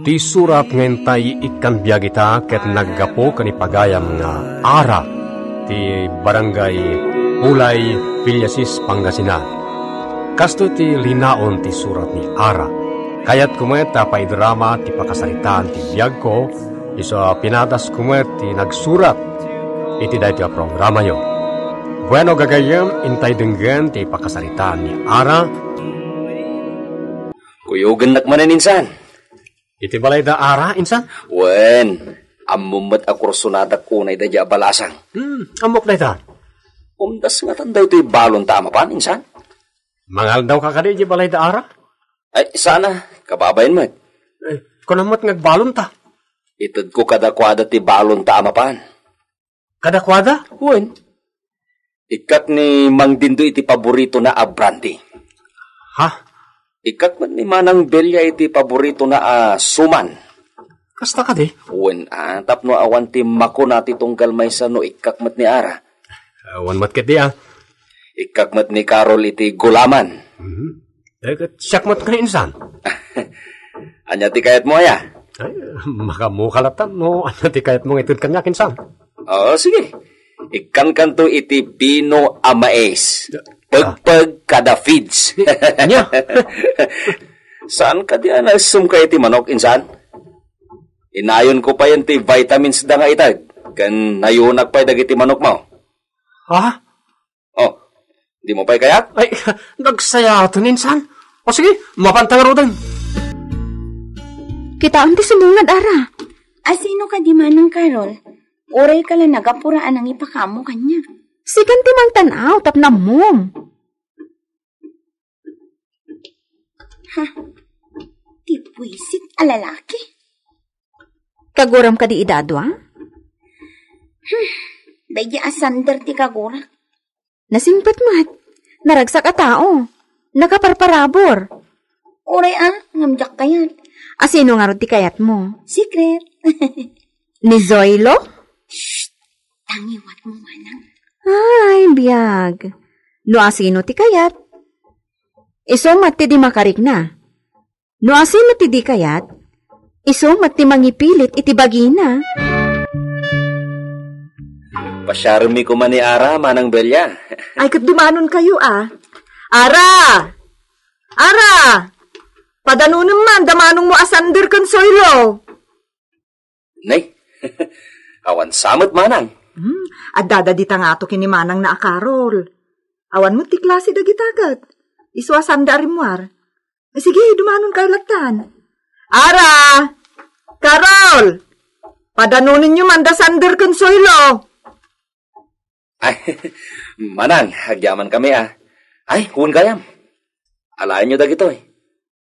Ti surat ngayon tayo ikan biya kita ket naggapo kanipagayam nga ara ti barangay Ulay, Villasis, Pangasinan. Kasto ti linaon ti surat ni Ara. Kayat kumet tapay drama ti pakasaritaan ti biyag ko, iso pinatas kumet ti nagsurat iti dahi ti programa yo. Bueno gagayam, intay denggan ti pakasaritaan ni Ara. Kuyugan nakmanan insan. Iti balay da Ara, insan? Wen, amumat ako sunadak unay da dya balasang. Amok na ita. Umdas nga tandaw ito'y balon tama pa, insan. Mangal daw kakadi di balay da Ara? Ay, sana, kababayan mo. Kunamot ngagbalon ta. Itad ko kadakwada ti balon tama pa. Kadakwada? Wen, ikat ni Mang Dindo iti paborito na brandy. Ha? Ikat man ni Manang Belia iti paborito na suman. Kasta ka di? Wen, tapno awan ti mako nati tunggal may sano ikakmat ni Ara. Awan mat di Ikakmat ni Carol iti gulaman. Siyakmat ka insan. Anya ti kayat mo ya? Ay, makamukalatan no. Anya ti kayat mo itod kanyak insan. Sige. Ikan kanto iti Pino Amaes. Pagpag kada feeds. Anya? Saan ka di anasum ka iti manok, insan? Inayon ko pa yan ti vitamins da nga itag. Kan nayunak pa dagiti manok mo. Ha? Di mo pa'y kayat? Ay, nagsaya ito ninsan. O sige, mapantang rodan. Kitaan ti sumungad, Ara. Asino ka di manang Carol? Oray ka lang nagapuraan ang ipakamo kanya. Sigan ti mang tanaw, tapnam mo. Ha? Ti puisit alalaki? Kaguram ka di idadwa? Daya asander ti kagura. Nasingpat mat. Naragsak a tao. Nakaparparabor. Oray ngamjak kayat. Asino nga ron ti kayat mo? Secret. Ni Zoilo? Shh! Tangiwat mo manang. Ay, biyag. No asino ti kayat? Iso mat ti di makarik na. No asino ti di kayat? Iso mat ti mangipilit iti bagina. Pasyarmi ko man ni Ara, Manang Belia. Ay, kat dumanon kayo, Ara! Ara! Padanunan man, damanong mo asander kan Zoilo. Nay, awan samot manang. At dadadita nga ato kini manang na Carol. Awan mo ti klase dagitagat. Iswasanda rimwar. Sige, dumanon kayo lagtan. Ara! Carol! Padanunin nyo man da sander kan Zoilo. Ay, manang, hagyaman kami Ay, kun gayam. Alayan nyo dagito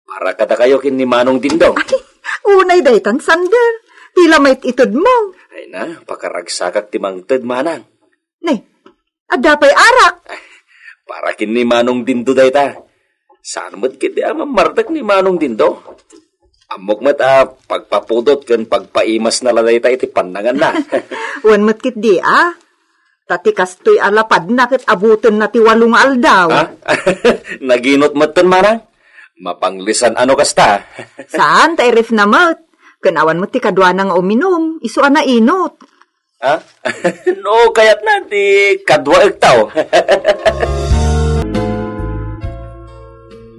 Para kata kayo kin ni Manong Dindong. Ay, unay daytan sander. Tila may itod mo. Ay na, pakaragsakak timang ted manang. Ne, adapay arak. Ay, para kin ni Manong Dindo dayta. Saan mo't kiti mardak ni Manong Dindo? Amok mat pagpapudot kan pagpaimas na ladayta iti pandangan na. Wan mo't kit di Tati kastoy alapad na kit abuton na ti walong aldaw. Naginot matan manang? Mapanglisan ano kasta? Saan ta irif na mat? Kanawan mo ti kadwa nga uminom. Isu na inot. No, kayat na ti kadwa ektaw.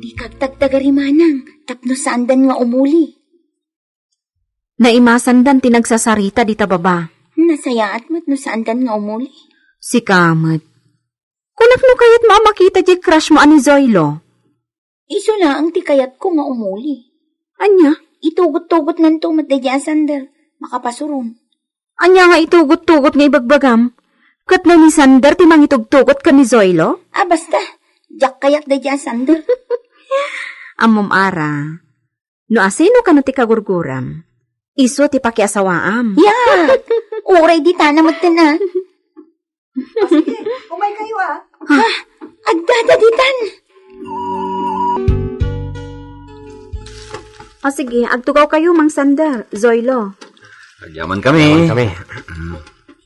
Di kagtagtagari manang. Tapno saandan nga umuli. Naimasandan tinagsasarita di tababa. Nasayaat mo't no saandan nga umuli. Si Kamat. Kunak no kayat mamakita di crush mo ani Zoilo. Iso lang ang tikayat ko nga umuli. Anya? Itugot-tugot nanto matadya sander. Makapasuron. Anya nga itugot-tugot nga ibagbagam. Kat na ni Sander timang itugtugot ka ni Zoilo? Basta. Jak kayat dadya sander. Amom Ara. No asino ka no ti kagurguram? Iso ti pakiasawaam. Yeah! Uray di tanah magtana. Sige, umay kayo Agdadaditan! Sige, agtugaw kayo, Mang Sander, Zoilo. Agyaman kami.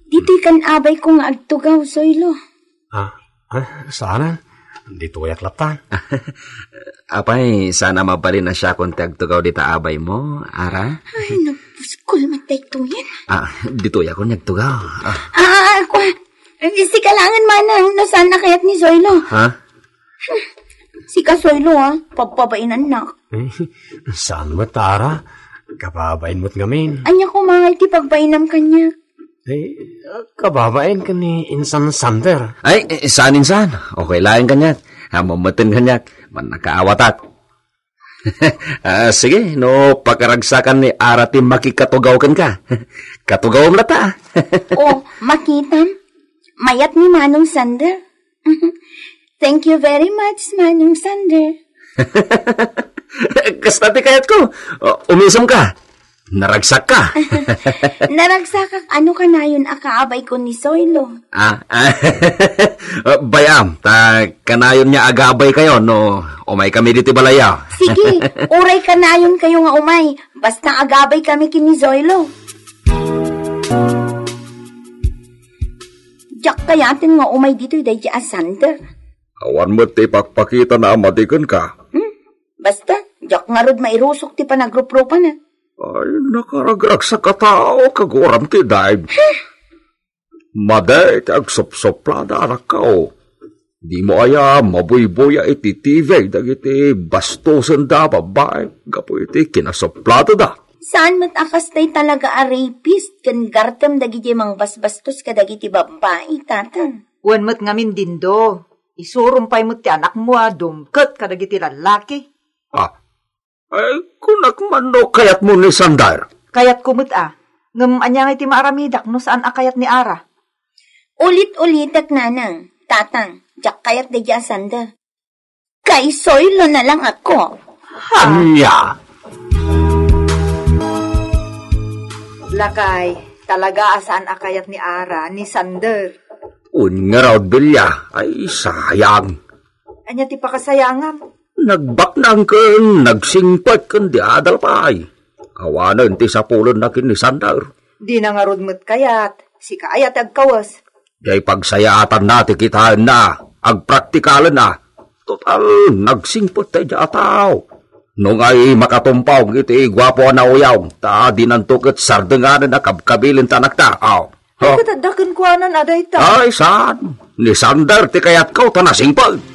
Dito'y kan abay ko nga agtugaw, Zoilo. Saan? Dito ay aklatan. Apay, sana mabalin na siya kung tagtugaw di taabay mo, Ara. Ay, napuskol matay to yan. Dito ako nagtugaw. Ako, si kalangan manang, nasaan na kaya't ni Zoilo? Ha? Si Kasoylo, pagpabainan na. Saan mo, Tara? Kababain mo't ngamin. Anya ko mga iti pagbainam kanya. Kababain ka ni Insan Sander. Ay, saan insan? Okay lang kanyak. Mamatin kanyak. Man nakaawatat. Sige, no, pakaragsakan ni Arati makikatugaw ka. Katugaw mo na ta. Makitam? Mayat ni Manong Sander. Thank you very much, Manong Sander. Kastati kayat ko. Umisam ka. Naragsak ka. Naragsak ano ka na yun akaabay ko ni Zoilo. Bayam, kanayon niya agabay kayo, no? Umay kami dito balaya. Sige, uray ka na yun kayo nga umay. Basta agabay kami kini Zoilo. Jak kayatin nga umay dito day di Sander. Awan mo ti pakpakita na amatikan ka. Basta, jak nga rod mairusok ti panagrupropa na. Ay, nakaragrag sa katao, kaguram ti daig. Maday, agsop-soplada anak kao. Di mo aya, mabuy-buya iti TV, dagiti bastosan da babae, gapo iti kinasoplada da. Saan matakas tay talaga a rapist, kan gartem dagiti mang basbastos ka dagiti babae, tatan. Wan mo't ngamin dindo. Isurumpay mo't ti anak mo, dumket ka dagiti lalaki. Ay, kunak man no kayat mo ni Sandar. Kayat kumot ngam anya nga iti maaramidak no saan akayat ni Ara. Ulit-ulitak nanang, tatang, jak kayat de Sander. Kay Zoilo na lang ako. Anya. Lakay, talaga asaan akayat ni Ara ni Sander. Nga raw bilya, ay sayang. Anya ti pakasayangam. Nagbaknang kan, nagsingpat kan di adal pa ay. Awanan ti sapulon na kin ni Sandar. Di na nga rod kayat, si kaayat agkawas. Diyay pagsayaatan natin kitaan na, agpraktikalan na. Total, nagsingpat tayo di ataw. Nung ay makatumpaw, iti gwapo na uyaw, ta dinantukot sardenganan na kabkabilin tanak ta. Ay, katadakan ko anan aday ta. Ay, saan? Ni Sandar, ti kayat ko, tanasingpag.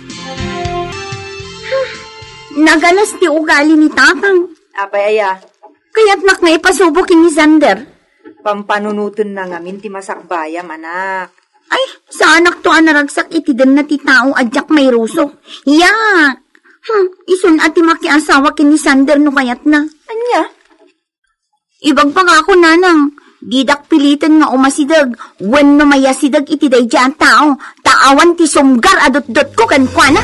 Nagalas ti ugali ni tatang. Apay aya, Kaya't nak na ipasubok ni Sander. pampanunutan na ngamin ti masakbayam, anak. Ay, sa anak to anaragsak iti den na ti tao adyak may ruso. Yak! Isun ati makiasawa kini Sander no kayat na. Anya? Ibag pa nga ako nanang. Didak pilitan nga umasidag. Wen no mayasidag iti day dyan tao. Taawan ti sumgar adot-dot ko kankwana.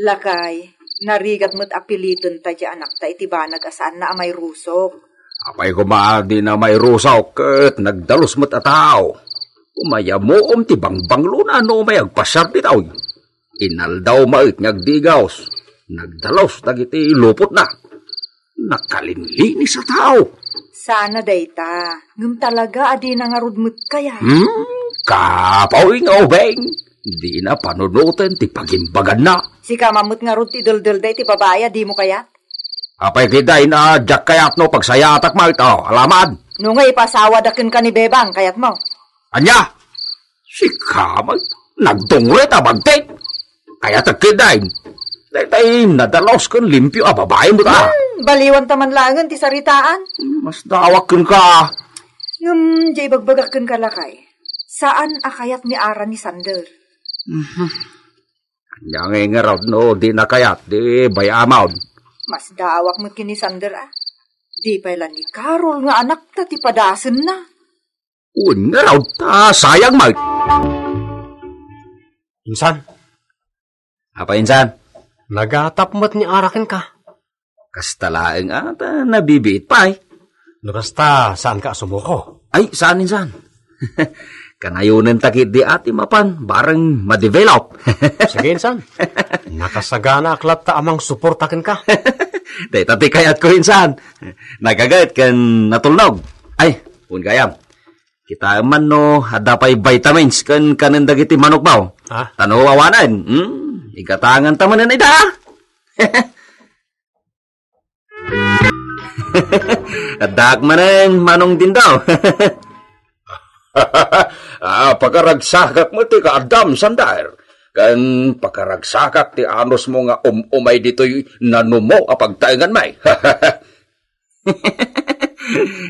Lakay, narigat mo't apiliton ta di anak ta iti banag asaan na amay rusok. Apay kumaadi na may rusaw ket nagdalos mo't ataw. Umaya mo ti bangbanglo na no may agpasyar bitaw. Inaldaw mait ngagdigaws. Nagdalos dagiti lupot na. Nakalinlini sa tao. Sana dayta, ngam talaga adi nangarud mo't kaya. Kapaw nga ubeng. Di na panunutin ti pagimbagan na. Si kamamot ngarud ti dul-dul day ti babaya, di mo kaya? Apay kiday na jak kayat no pagsayatak mo ito. Alamad. No nga ipasawa dakin ka ni Bebang, kayat mo. Anya? Si kamay. Nagdungret abagtik. Kaya tagkiday. Dahil nadalos kang limpyo babae mo ta. Baliwan taman langan ti saritaan. Mas dawak kun ka. Ngam, jay bagbagak kun ka lakay. Saan akayat ni Ara ni Sander? Kanya nga raw no, di na kayat, di bayamaw. Mas dawak mo kini Sander Di pa ilan ni Carol nga anak ta ti padasen na. Nga raw ta, sayang mag. Insan, Apa insan? nagatapmat ni arakin ka. Kastalaeng ata, nabibiit pa eh. No basta, saan ka sumuko? Ay, saan insan? Kanayunan takit di ati mapan, bareng ma-develop. Sige, insan. Nakasagana aklat ta amang suportakin ka. Day tati kayat ko insan. Nagagayat kan natulnog. Ay, pun kayam. Kita man no, ada pa'y vitamins kan kanin dagiti manok baw. Ha? Tano awanan. Ikatangan tamanan ida. Adak manen manong din daw. Pagkaragsakak mo ti ka Adam Sandar. Kan pagkaragsakak ti anos mo nga umay dito'y nanumo apagtaingan may.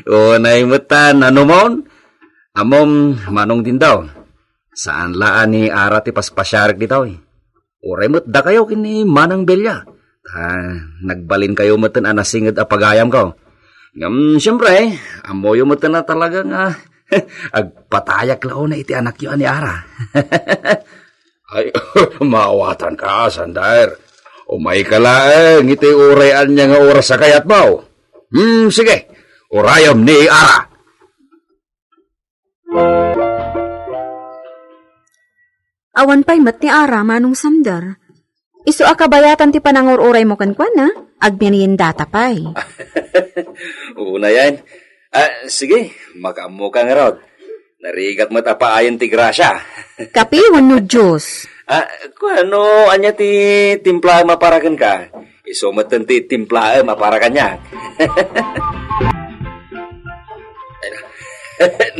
Unay mo ta nanumon. Amom manong din daw. Saan laan ni Ara ti paspasyarik di daw. Uray mo't da kayo kini Manang Belya. Nagbalin kayo mo't anasingid a pagayam ko. Siyempre, amoyo mo't na talaga nga agpatayak lao na iti anak yu ani Ara. Ay, maawatan ka, Sandar. Umay ka lang, iti urayan niya nga oras sa kayat mo. Sige, urayam ni Ara. Awan pa'y mat ni Ara, Manong Sandar. Isu akabayatan ti panangururay mo kan na, agminiin data pa'y. Una yan. Sige, makamu ka nga rod. Narigat mo't apaayan ti grasya. Kapiwan no Diyos. Ano, anya ti timpla maparakan ka? Isumat ti timpla maparakan niya.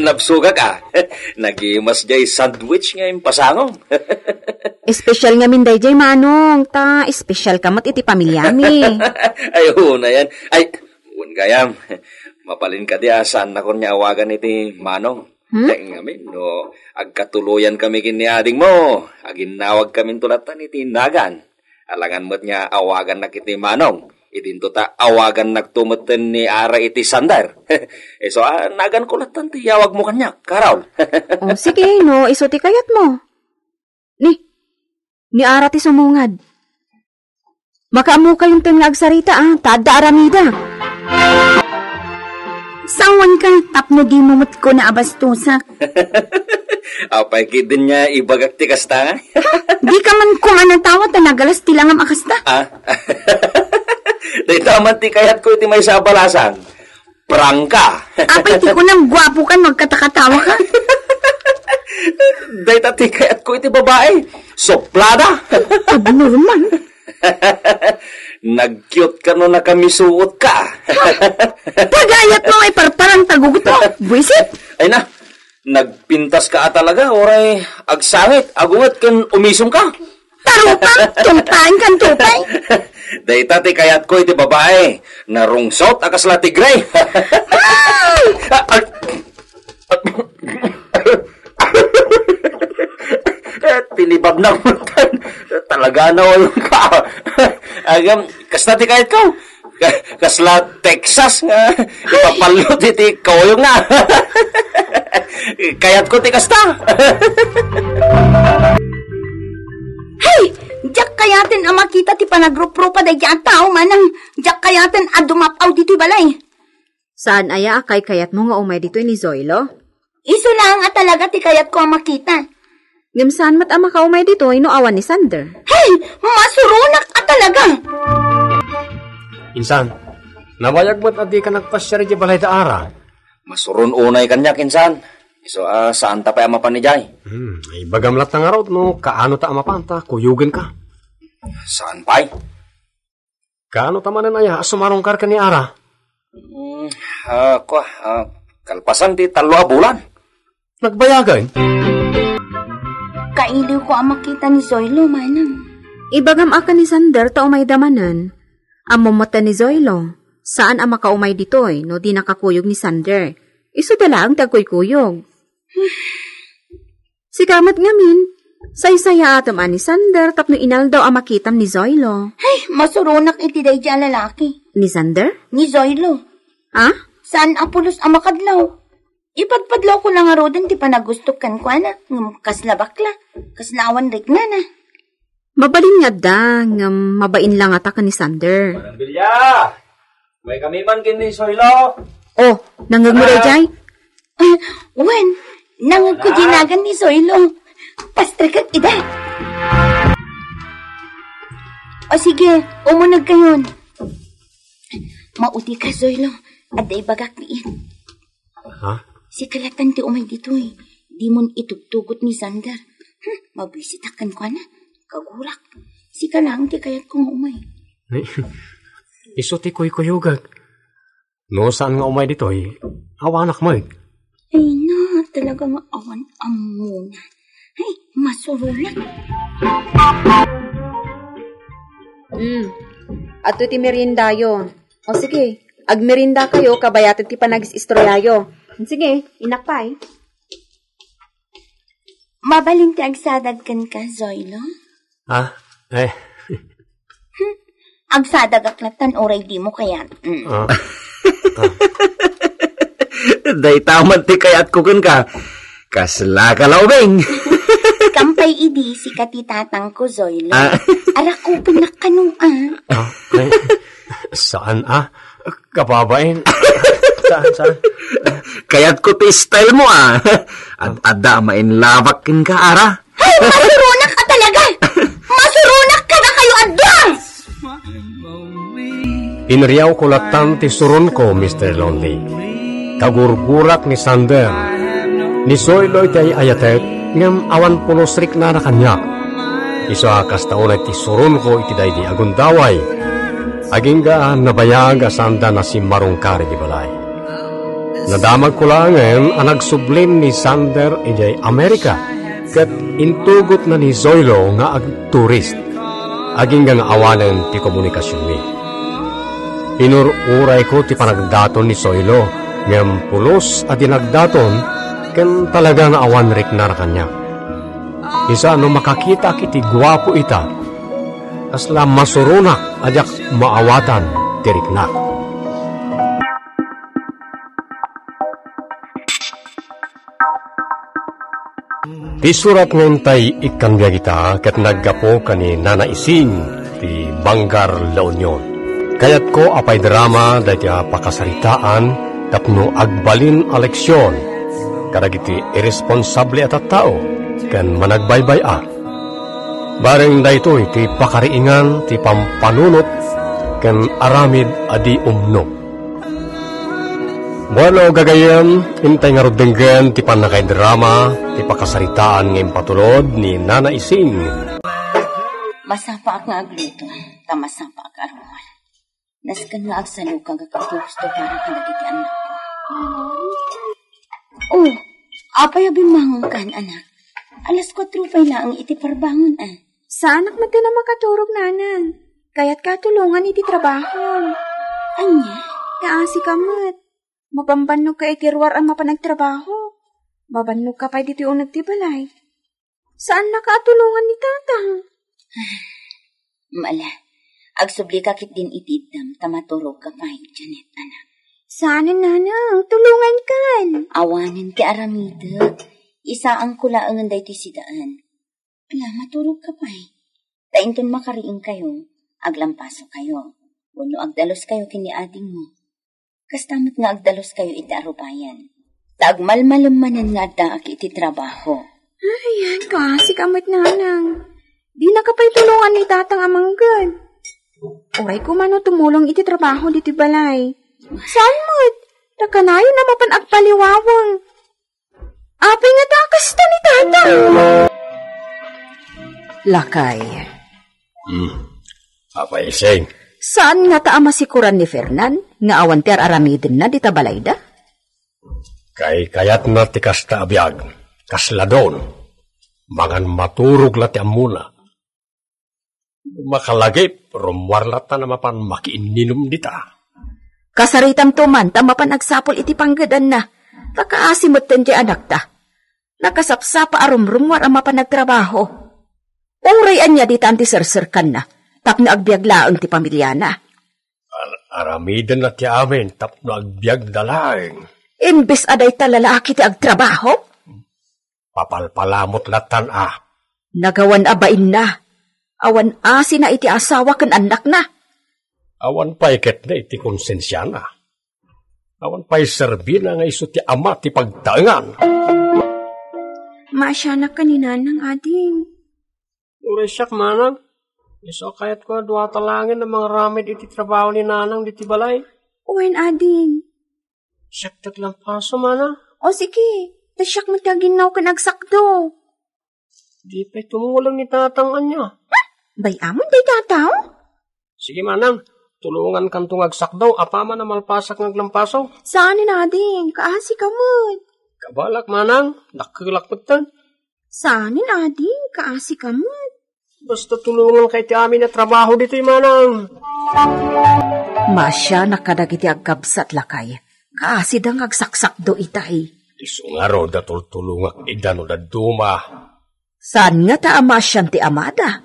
Napsuga ka. Nagimas jay sandwich nga yung pasangong. Espesyal nga minday jay Manong. Espesyal ka mat iti pamilyami. Ay, una yan. Ay, un gayam. Mapalin ka di saan na kon niya awagan iti Manong. Kaya ngamin, no, agkatuluyan kami kini ading mo. Aginawag kami tulatan iti Nagan. Alangan mo't niya awagan na kiti Manong. Idinto ta awagan nagtumeten ni Ara iti Sandar. So, Nagan ko latan ti yawag mo kanya, Karaw. Sige, no, iso ti kayat mo. Ni Ara ti sumungad. Makaamu kayong ting agsarita, tada aramida. Sawan ka, tapno di mumut ko na abastusa. Apay kidin niya ibagak ti kasta. Di ka man kung anong tawat na nagalas tilangam akasta. Day taman ti kayat ko iti may sabalasan. Prangka. Apay ti ko nang gwapo kan magkatakatawa ka. Day ti kayat ko iti babae. Soplada. Abnormal. Nag-cute ka no nakamisuot ka. Pagayat mo ay parparang tagugot mo. Buisit. Ay na, nagpintas ka talaga. Oray, agsangit, agungat kan umisong ka. Tarupang, tumpain kan tupay. Dayta ti kayat ko iti babae. Narungsot akas la tigray. Tinibag na mo. Talaga na yung ka. Kasla ti kayat ko. Kasla Texas nga. Ipapalot iti kauyong na. Kayat ko ti kasta. Hey! Diyak kayatin ang makita ti panagrupropa da diyan tao manang diyak kayatin adumapaw dito'y balay. Saan aya kay kayat mo nga umay dito ni Zoilo? Iso lang nga talaga ti kayat ko ang makita. Ngimsaan mat ama ka umay dito, ino awan ni Sander. Hey! Masurunak ka talaga! Insan, nawayag mo't adi ka nagpasyari di balay da Ara. Masurun unay kanya kinsan. So, saan ta pa mapanijay? Ay bagamlat na nga raw, no, kaano ta amapanta, kuyugin ka. Saan pa'y? Kaano tamanan aya, sumarong kar ka ni Ara? Kalpasan di 3 bulan. Nagbayagan? Kailiw ko ang makita ni Zoilo, manang. Ibagam aka ni Sander ta umay damanan. Amomota ni Zoilo. Saan ang makaumay ditoy, no di nakakuyog ni Sander? Iso dala ang tagkuy-kuyog. Si kamat ngamin, say-saya atom ani Sander tapno inal daw ang makitam ni Zoilo. Hey, masurunak iti day dyan lalaki. Ni Sander? Ni Zoilo. Saan ang pulos ang makadlaw? Ipadpadlaw ko lang nga rodan ti panagustok kan kwa na. Kasla bakla. Kaslawan rik na na. Mabalin nga da, mabain lang ata ka ni Sander. Manang Bilya! May kami man kini Zoilo. Oh, nangagmuray jay? Wen, nangag ko ginagan ni Zoilo. Pastrikat ida. O sige, umunag kayon. Mauti ka, Zoilo. At day bagak liin. Si kalatan ti umay ditoy. Di mon itugtugot ni Sander. Mabisitakan ko na. Kagurak. Si kalang ti kayat kong umay. Iso ti kuy-kuyugag. No saan nga umay ditoy, awanak mo eh. Ay na, talaga nga awan amuna. Ay, masurulat. Ato ti merindayo. O sige, agmerinda kayo, kabayatan ti panagis-istoryayo. Sige, inakpay. Mabalin ti agsadad kan ka, Zoilo? Agsadag aklatan oray di mo kaya. Day taman ti kayat ko ka. Kasla ka laubing. Kampay idi si katitatang ko, Zoilo. Ara ko pinakanong Saan Kababain? Saan? Kayat ko ti style mo At ada mainlavakin ka, Ara. Ay, masurunak ka talaga! Masurunak ka na kayo, Adang! Inriyaw ko latan ti suron ko, Mr. Lonely. Kagurgurak ni Sander. Ni Zoilo iti ayatek, ngam awan punosrik na kanya. Iso akas taon ti suron ko iti day di agundaway. Agingga nabayag asanda na si Marungkari di balay. Nadamag ko lang ang nagsublin ni Sander iti Amerika. Kat intugot na ni Zoilo nga ag-turist. Agingga nga awanan ti komunikasyon ni. Inururay ko ti panagdaton ni Zoilo. Ngam pulos at dinagdaton, ken talaga nga awan rik na kanya. Isa no makakita kiti gwapo ita, asla masurunak ajak maawatan tirik na. Ti surat ngayon tay ikan biya kita ket naggapo kani Nana Ising ti Banggar La Union. Kayat ko apay drama dati pakasaritaan tapno agbalin aleksyon. Kadagiti irresponsable at tao ken managbaybay Bareng daytoy ti pakariingan ti pampanunot ken aramid adi umno. Bueno, gagayam, intay nga rudenggan ti panakay drama, ti pakasaritaan ng patulod ni Nana Ising. Masapa ak nga agluto, masapa ak arumal. Naskan nga agsalukag agkagusto para kanagiti anak ko. Apay abimangon kan, anak. Alas 4 na ang iti parbangon, Sa anak man ka na makaturog, nanan. Kaya't katulungan iti trabaho. Anya? Naasi ka mat. Mabambanog ka itirwar ang mapanagtrabaho. Mabanog ka pa dito yung nagtibalay. Saan nakatulungan ni tatang? Mala, agsubli ka kit din itidam, tamaturog ka pa, Janet, anak. Sana, nanang, tulungan kan. Awanin ki aramida. Isa ang kulaangan dahi ti sidaan. Ala, maturog ka pa. Tainton makariing kayo, aglampaso kayo. Wano agdalos kayo kini ading mo. Kastamot nga agdalos kayo iti arubayan. Taagmalmalamanan nga daak iti trabaho. Ayan, kasi kamot nanang. Di na kapay tulungan ni tatang amanggad. Uray ko man tumulong iti trabaho diti balay. Saan mo't? Nakanayo na mapanagpaliwawang. Apay nga takas ta ni tatang. Lakay. Apay Ising. Saan nga ta amasikuran ni Fernan? Nga awan ter aramidin na dita balayda? Kay kayat na ti kasta abiyag. Kasladon. Mangan maturog lati amuna. Makalagip, rumwarlata na mapan makiininom dita. Kasaritam tuman, tamapan agsapol iti panggadan na. Kakaasimot ten di anak ta. Nakasapsapa arumrumwar ang mapanagtrabaho. Urayan niya dita anti-sir-sirkan na. Tapno agbiag laang ti pamilya na. Aramidan na ti amin, tapno agbiag dalaing. Imbes aday talalaki ti agtrabaho? Papalpalamot latan Nagawan abain na. Awan asi na iti asawa kan anak na. Awan paiket na iti konsensya na. Awan pa'y serbi na nga iso ti ama ti pagtaangan. Masya na kanina ng ading. Uray siyak manang. Iso kayat ko duwa talangin ng mga ramid iti trabaho ni nanang diti balay. Uwen ading. Siyak taglang paso manang. O sige, tasyak mo taginaw ka nagsakdo. Di pa tumulong ni tatangan niya. Bay amon day tataw? Sige manang, tulungan kang tungagsak daw, apama na malpasak ng lampaso. Saan na din, kaasi ka mo. Kabalak manang, nakilakpatan. Saan na din, kaasi ka mo. Basta tulungan kay ti amin na trabaho dito manang. Masya nakadagiti agkabsat lakay. Kaasid ang agsaksakdo itay. Iso nga ro, datultulungak idano da duma. Saan nga ta amasyan ti amada?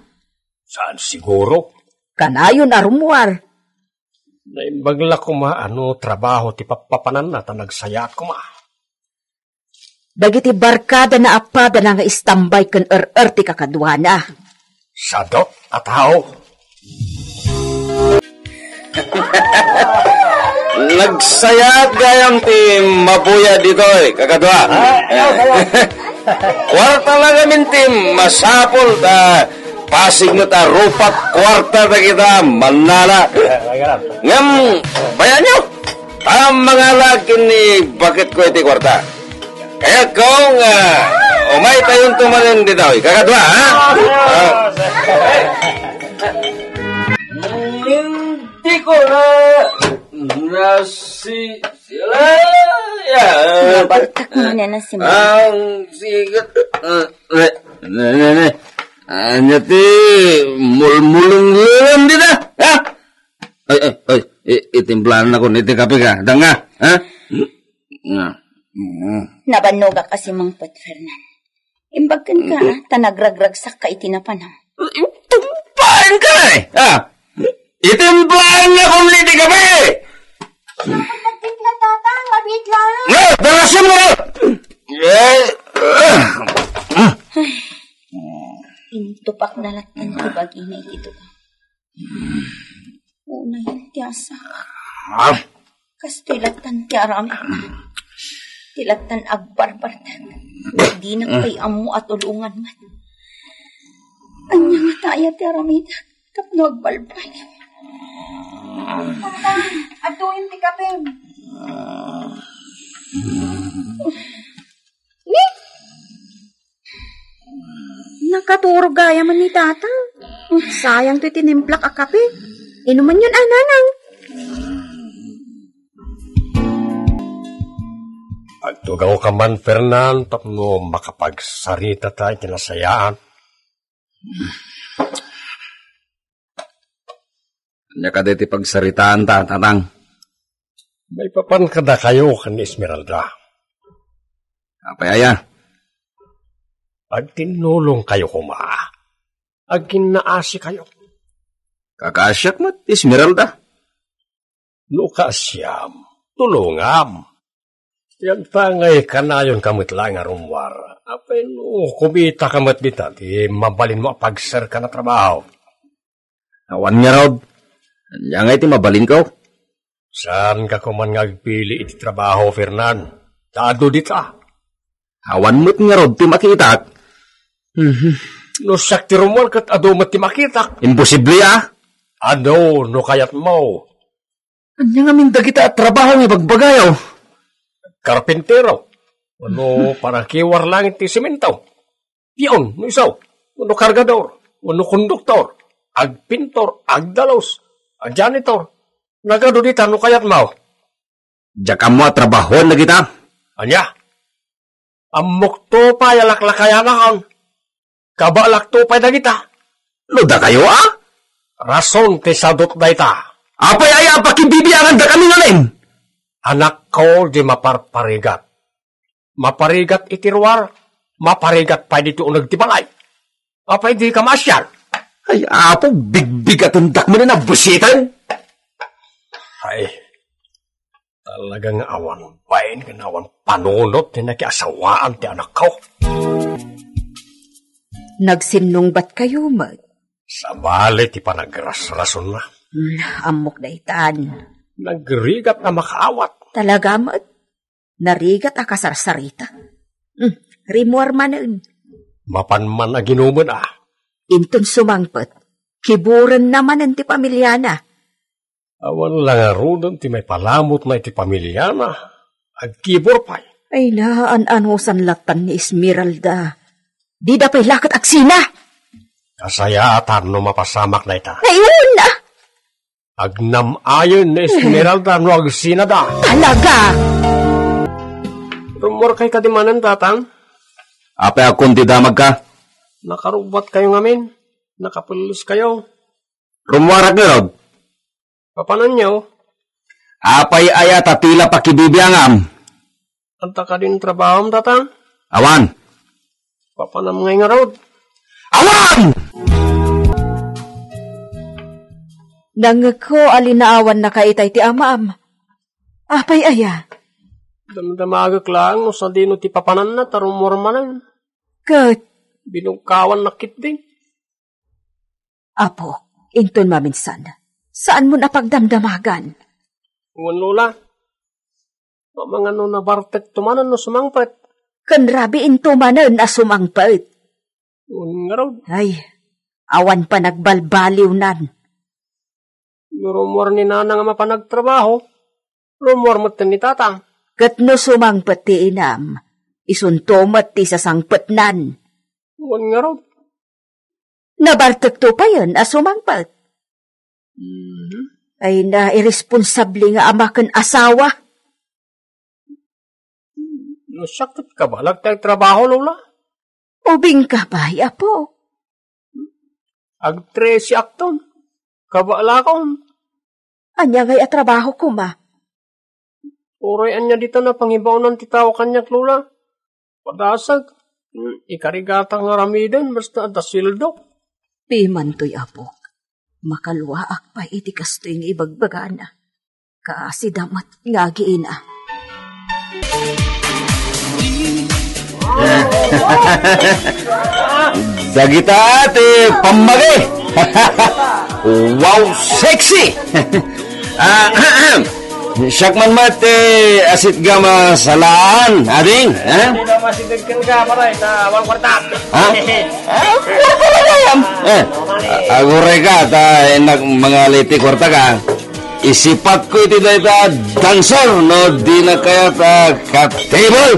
Saan siguro? Kanayon arumwar. Naimbagla ko trabaho ti papapanan na nagsaya ko ma. Dagiti barkada na apada na nga istambay ken ti kakadwana. Sadot at hao. Nagsayat gayang ti mabuya dito kakadwa. Kwarta lang amin tim masapol ta pasig na ta rupat kwarta ta kita manala. Ngam bayan nyo mga lakin ni bakit ko iti kwarta. Kaya kung umay tayong tumanin dito kakadwa ha. Hindi ko nasi sila ya. Nabartak mo na si Mama. Ang sigat. Anya ti mulmulong din na. Ha? Ay, itimplahan ako niti kape ka. Danga, ha? Nabanog ka si Mang Pat Fernan. Imbagkan ka, tanagragragsak ka itinapanaw. Tumpahan ka eh. Ha? Itimplahan na kong niti kape. Nagtipla tata, mabit lang. Darasin mo! Intupak na latan ti bagi na ito. Una yung tiyasa. Kastilatan ti aramit na. Tilatan agbarbartan. Di na kay amo at ulungan man. Anya nga tayo ti aramit. Tapno agbalbal. Ato yung tikapin. Nakaturo gaya man ni tata. Sayang to itinimplak a kape. Inuman yun ananang. Agtugaw ka man, Fernan, tapno makapagsarita tayo kinasayaan. Anya ka diti pagsaritaan ta, tatang. May papan kada kayo kan Esmeralda. Apaya. Ag tinulong kayo kuma. Ag kinaasi kayo. Kakasyak mo, Esmeralda. No kasyam, tulungam. Yan tangay kanayon kamit lang arumwar. Apay no, kumita kamit dita, di mabalin mo pagsar ka na trabaho. Awan nga raw. Anya nga iti mabalin ko. Saan ka kuman ngagpili iti trabaho, Fernan? Tado dita. Awan mo't nga raw ti makitak. No sakti rumwar kat ado mat ti makitak. Imposible Ano, no kayat mo. Anya nga minda kita at trabaho nga bagbagayaw. Karpintero. Ano, para kiwar lang iti simentaw. Piyon, no isaw. Ano kargador. Ano konduktor. Agpintor, agdalos. Janitor. Nagado dita, no kayat mo. Diyan mo at trabaho na kita. Anya? Amok to pa yalaklakayanahon. Kabalak to pa na kita. Loda kayo Rason ti sadot da ita. Apay ay pakibibiyangan da kami ngalim. Anak ko di maparparigat. Maparigat itirwar. Maparigat pa dito unag ti balay. Apay di ka masyal. Ay apo, bigbig at undak mo na busitan. Ay, talagang awan bain kanawan panunot ni nakiasawaan ti anak ko. Nagsinong ba't kayo, mag? Sa bali ti panagras-rason na. Amok na itan. Nagrigat na makaawat. Talaga, mag? Narigat a kasarsarita. Rimuar manan. Mapanman na ginuman Inton sumangpet. Kiburan naman ang ti pamilyana. Awan lang arudon ti may palamot na iti pamilyana. Agkibor pa'y. Ay naan-ano sanlatan ni Esmeralda. Di da pa'y lakat aksina. Kasaya atan no mapasamak na ita. Ngayon na. Agnam ayon ni Esmeralda no agsina da. Talaga. Rumor kay kadimanan tatang. Apay akong didamag ka. Nakarubat kayo ngamin. Nakapulis kayo. Rumwarak na rod. Papanan niyo. Apay aya tatila pakibibiyangam. Anta ka din trabaho tatang. Awan. Papanam ngay nga raw. Awan! Nangko alinaawan na kaitay ti amaam. Apay aya. Damdamagak lang no sa dino ti papanan na tarumor manan. Kat, Binungkawan na kit din. apo, inton maminsan. Saan mo napagdamdamagan? Uwan lola. Mga no na bartek tumanan no sumangpet. Kan rabi into manan na sumangpait. Uwan nga raw. Ay, awan pa nagbalbaliw nan. Rumor ni nana nga mapanagtrabaho. Rumor mo ni tatang. Kat no sumangpet ti inam, isuntomat ti sasangpet nan. Uwan nga raw. Nabartek to pa yan as sumangpet. Ay na irresponsable nga amakan asawa. Sakit ka ba? Lagtay trabaho lola. Ubing ka ba, apo? Agtre si akton. Kabala kon. Anya ngay atrabaho ko ma. Uray anya dito na pangibaw ng titaw kanyak lola. Padasag. Ikarigata nga ramidon. Basta dasildo. Pimantoy apo. Makalwaak pa iti kastoy nga ibagbagana. Kaasi damat nga giina. Dagita ate pamagay. Wow, sexy. Siyak man mate asit gama salaan, ading. Hindi na masidagkan ka para ita awang kwarta. Agure ka ta enak mga liti kwarta ka. Isipat ko iti da dancer no di na kaya ta ka-table.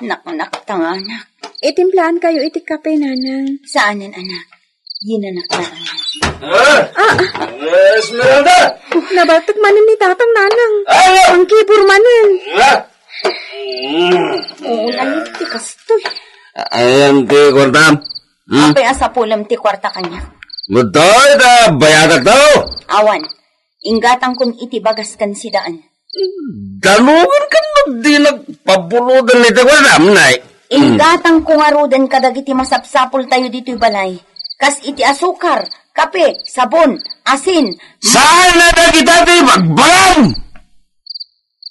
Nak, tanganak. Itimplahan kayo iti kape, nanang. Saanan, anak? Yinanak na anak. Esmeralda! Nabaltak manin ni tatang nanang. Ang kibur manin. Oo, lalit ti kastoy. Ayan ti kwarta. Apay asa pulam ti kwarta kanya. Mutoy ta bayadak daw. Awan, inggatang kung itibagas kan sidaan. Dalugan ka na di nagpabuludan ni kwarta, nay. Inggatang kung arudan kadagiti masapsapol tayo dito'y balay. Kas iti asukar, kape, sabon, asin. Saan na na kita ti magbalam?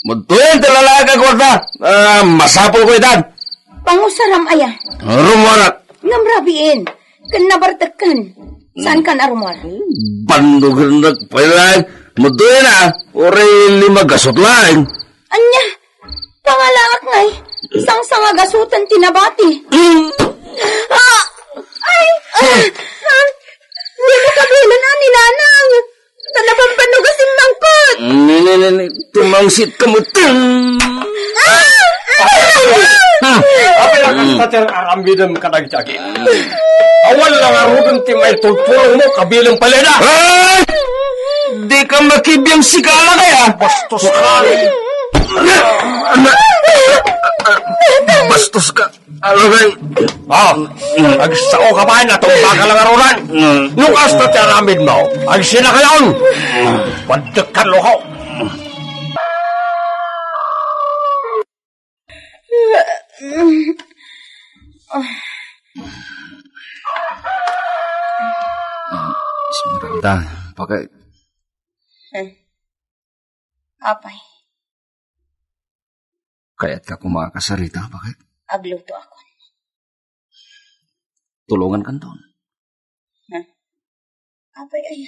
Mutoy talalaga kwarta. Masapol ko itan. Pangusaram aya. Rumanak. Ngamrabiin. Kan nabartakan. Saan kan arumar? Bandugan nagpailan. Mutoy na. Oray 5 gasot lang. Anya, pangalaak ngay. Isang sangagasutan tinabati. Hindi mo kabilan na ni nanang. Talabang panugasin mangkot. Tumangsit ka mo. Apa lang ang tatir arambidam kadagtagi. Awal lang arugan ti may tutulong mo kabilang palena. Di ka makibiyang sikala kaya. Bastos ka. Bastos ka. Ano kay? Agsao ka ba na itong baka lang arunan? Nung asta ti aramid mo, agsina ka yun. Padak ka loho. Esmeralda, bakit? Apay, Kaya't ka kumakasarita, bakit? agluto ako. Tulungan kan doon. Apay, ay.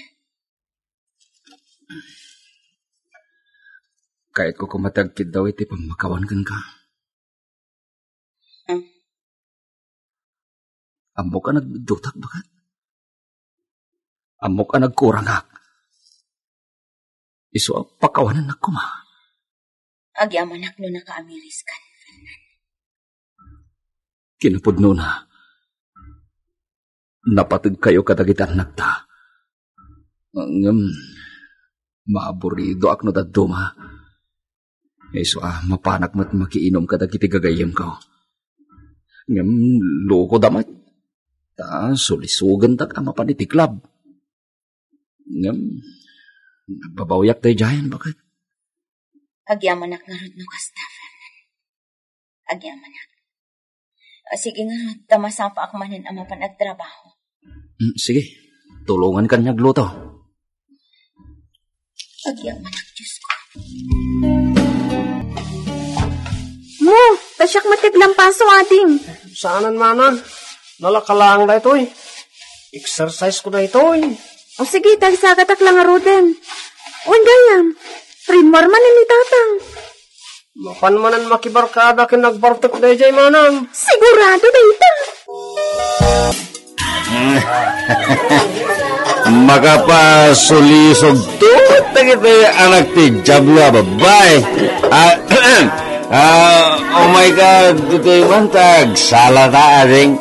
Kahit ko kumatagkid daw iti pamakawan kan ka. Amok ka nagdutak, bakit? Amok ka nagkurangak. Iso pakawanan ako, ma. Agyamanak no naka-amiris kan, Fernan. Kinapudno na. Napatid kayo kadagitan nagta. Maaburido ak no daddo, ma. Iso mapanak mat makiinom kadagiti gagayem ko. Loko damat. Sulisugan tak ama panitiklab. Nagbabawiyak tayo dyan, bakit? Agyamanak nga rod no kasta, Fernan. Agyamanak. Sige nga rod, tamasapa ak manin ama panagtrabaho. Sige, tulungan ka niyag luto. Agyamanak, Diyos ko. Mo, tasyak matiglang paso ating. Saanan manang? Nalakalang na ito eh. Exercise ko na ito eh. O sige, tagisagatak lang nga roden. Uwan gayam, primar man ni tatang. Mapanmanan makibarkada kin nagbartok na jay manang. Sigurado na ita. Makapasulisog tuot na kita anak ti Jabla, babay. Oh my God, ito'y mantag. Salata aring.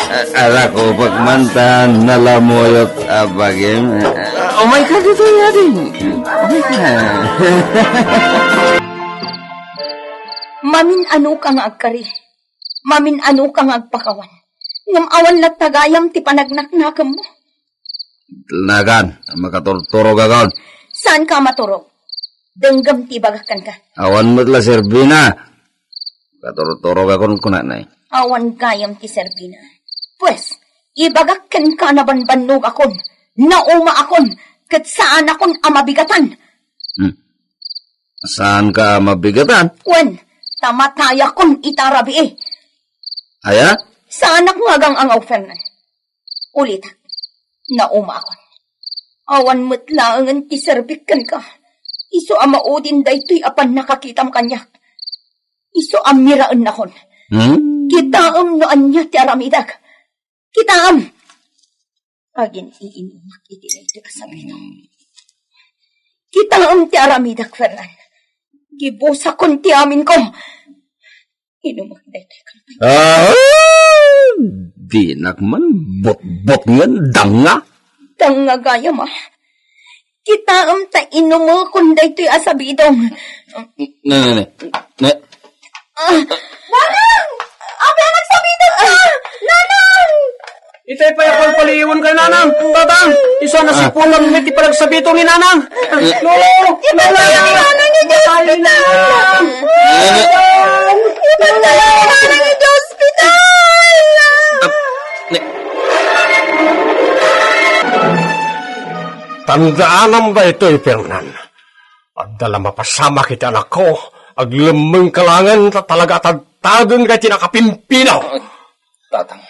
Anak ko pagmantan nalamoyot abagin. Oh my God, ito'y aring. Oh my God. Mamin ano kang agkari. Mamin ano kang agpakawan. Ngam awan lat tagayam ti panagnaknakam mo. Nagan, makaturturo gagawin. Saan ka maturog? Denggam ti bagakan ka. Awan mo tala Serbina. Katurturo gagawin ko na. Awan gayam ti Serbina. Pues, ibagakan ka na banbanog akon. Nauma akon. Kat saan akon amabigatan. Saan ka mabigatan? Kwen, tamataya kon itarabi eh. Aya? Saan ako ngagang ang Fernan? Ulit, nauma akon. Awan matlaangan ti serbikan ka. Iso amaudin da ito'y apan nakakitam kanyak. Iso amiraan nakon. Kitaam noan niya ti aramidag. Kitaam! Agin iinumak iti na ito kasabi no. Kitaam ti aramidag, Fernan. Gibusa kon ti amin ko. Inumak na ito di nakman bot-bot ngan danga. Danga gaya ma. Kitaam ta inumak kon da ito'y asabidong. Ne. Nanang! Abi ang nagsabidong ka! Nanang! Itay pa yung paliiwan kay nanang. Tatang, isa na si Pulang may ti palagsabito ni nanang. Lolo! Ipagdala ni nanang ito hospital! Ipagdala ni nanang ito hospital! Tandaanam ba ito, Fernan? Agdala mapasama kita anak ko. Aglamang kalangan talaga tagtagan ka tinakapimpinaw. Tatang.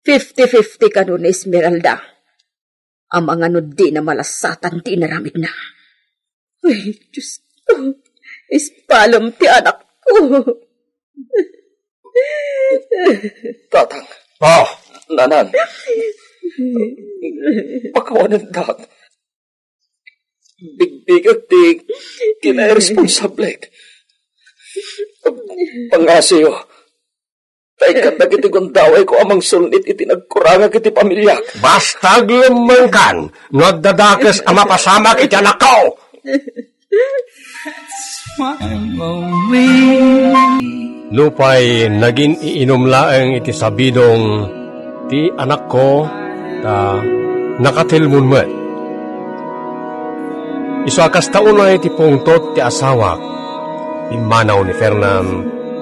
50-50 ka nun, Esmeralda. Ang mga nudi na malasatan ti naramid na. Ay, Diyos ko. Ispalam ti anak ko. Tatang. Oh, Nanan. Pakawanan dat. Bigbigat di kina-responsable. Pangasiyo. Tay katag iti gundaway ko amang sulit iti nagkuranga kiti pamilya. basta glamangkan. Nagdadakas ang mapasama kita anak ko. Lupay, naging iinom laeng iti sabidong ti anak ko ta nakatilmun mo. Iso akas taon na iti pungtot ti asawak. Imanaw ni Fernan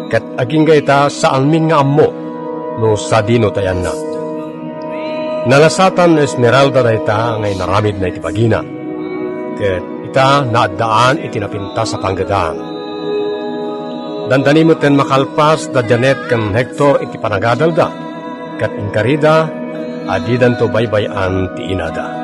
kat aging gaita sa almin nga ammo no sa dino tayan na. Nalasatan Esmeralda na ita ngay naramid na iti pagina. Kat ita naadaan iti napinta sa panggadaan. Dandani mo ten makalpas da Janet kan Hector iti panagadal da. Kat inkarida adidan to baybayan ti inada.